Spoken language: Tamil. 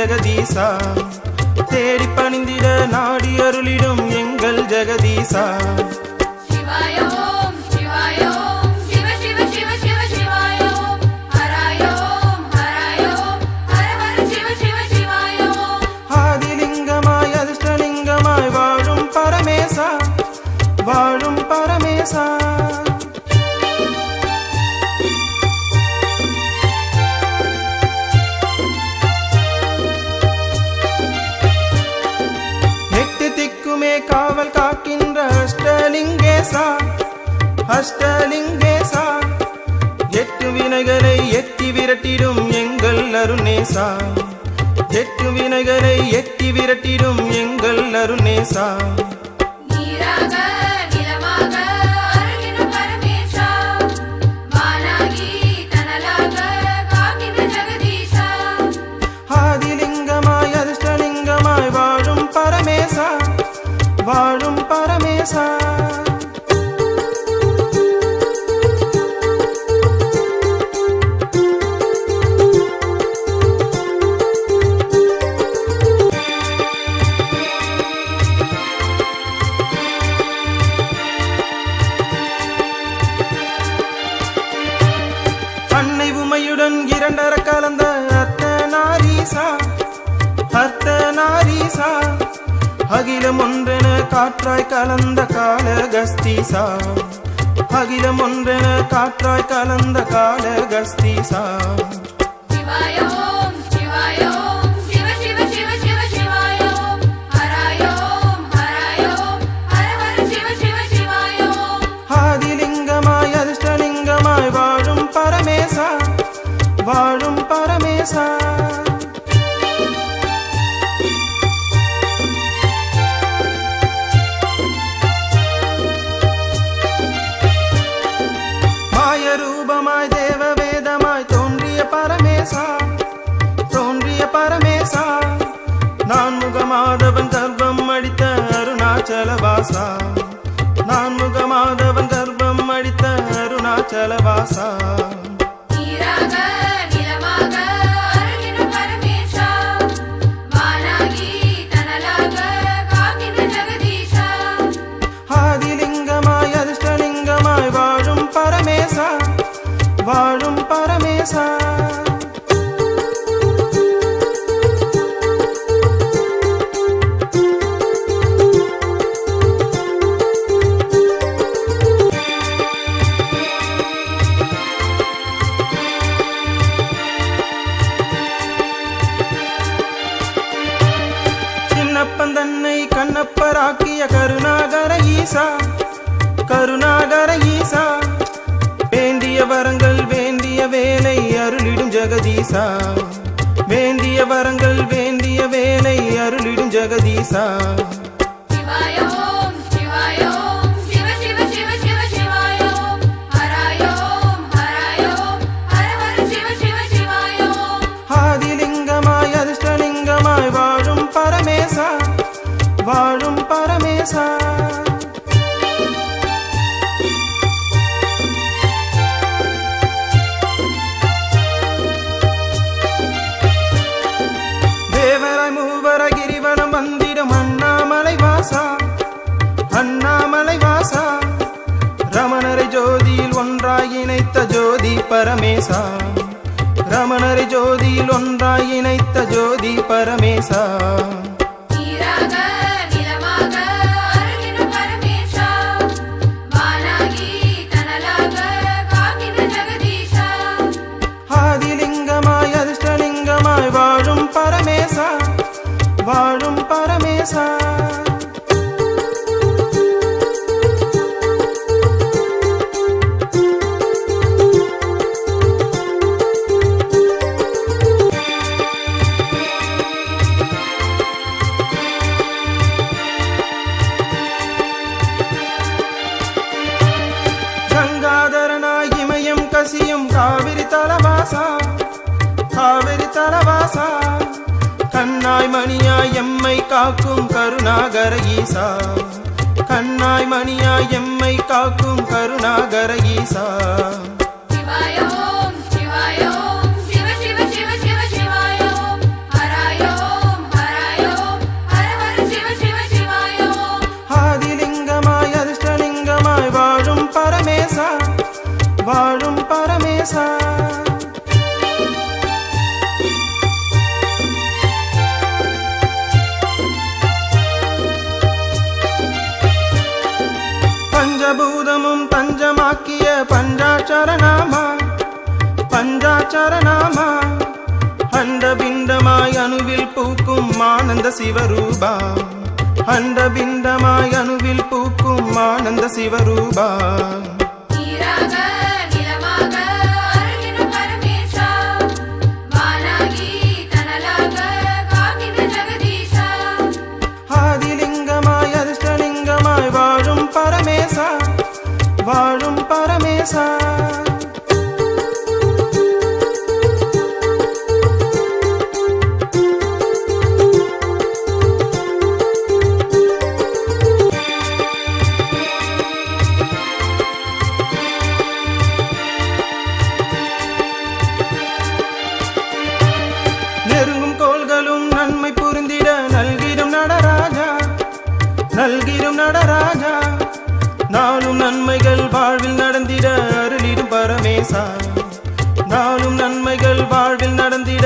ஜெகதீசா தேடி பணிந்திட நாடி அருளிடும் எங்கள் ஜெகதீசா ஆதிலிங்கமாய் அதிர்ஷ்டலிங்கமாய் வாழும் பரமேசா வாழும் பரமேசா காவல் காக்கின்ற அஷ்டலிங்கேசா அஷ்டலிங்கேசா எட்டு வினைகளை எட்டி விரட்டிடும் எங்கள் அருணேசா எட்டு வினைகளை எட்டி விரட்டிடும் எங்கள் அருணேசா ஆதிலிங்கமாய் அதிர்ஷ்டலிங்கமாய் வாழும் பரமேசா வாழும் பரமேசா அன்னை உமையுடன் இரண்டர கலந்த அர்த்தநாரீசா அர்த்தநாரீசா அகிலம் ஒன்றென காற்றாய் கலந்த காலகஸ்தீசா அகிலம் ஒன்றென காற்றாய் கலந்த காலகஸ்தீசா ஆதிலிங்கமாய் அதிர்ஷ்டலிங்கமாய் வாழும் பரமேசா வாழும் பரமேசா ரூபமாய் தேவ வேதமாய் தோன்றிய பரமேசா நான் முகமாதவன் கர்ப்பம் அடித்த அருணாச்சலவாசா நான் முகமாதவன் கர்ப்பம் அடித்த அருணாச்சலவாசா ஆதிலிங்கமாய் அதிர்ஷ்டலிங்கமாய் வாழும் பரமேசா வாழும் பரமேசா சின்னப்பன் தன்னை கண்ணப்பராக்கிய கருணாகர ஈசா கருணாகர ஈசா வேண்டிய வரங்கள் வேண்டிய வேலை அருளிடும் ஜெகதீசா வேண்டிய வரங்கள் வேண்டிய வேலை அருளிடும் ஜெகதீசா ஆதிலிங்கமாய் அதிர்ஷ்டலிங்கமாய் வாழும் பரமேசா வாழும் பரமேசா கிரிவலம் வந்திடும் அண்ணாமலை வாசா அண்ணாமலை வாசா ரமணரை ஜோதியில் ஒன்றாய் இணைத்த ஜோதி பரமேசா ரமணரை ஜோதியில் ஒன்றாய் இணைத்த ஜோதி பரமேசா ஆதிலிங்கமாய் அதிர்ஷ்டலிங்கமாய் வாழும் பரமேசா வாழும் பரமேசா கங்காதரனாய் இமயம் கசியும் காவிரி தலவாசா காவிரி தலவாசா கண்ணாய் மணியாய் எம்மை காக்கும் கருணாகர ஈசா கண்ணாய் மணியாய் எம்மை காக்கும் கருணாகர ஈசா சிவாய ஓம் சிவாய ஓம் சிவ சிவ சிவ சிவ சிவாய ஓம் ஹராய பஞ்சபூதமும் தஞ்சமாக்கிய பஞ்சாட்சரநாமா பஞ்சாட்சரநாமா அண்டபிண்டமாய் அணுவில் பூக்கும் ஆனந்த சிவரூபா அண்டபிண்டமாய் அணுவில் பூக்கும் ஆனந்த சிவரூபா ஆதிலிங்கமாய் அதிர்ஷ்டலிங்கமாய் வாழும் பரமேசா வாழும் பரமேசா நெருங்கும் கோள்களும் நன்மை புரிந்திட நல்கிடும் நடராஜா நல்கிடும் நடராஜா நாளும் நன்மைகள் வாழ்வில் நடந்திட அருளிடும் பரமேசா நாளும் நன்மைகள் வாழ்வில் நடந்திட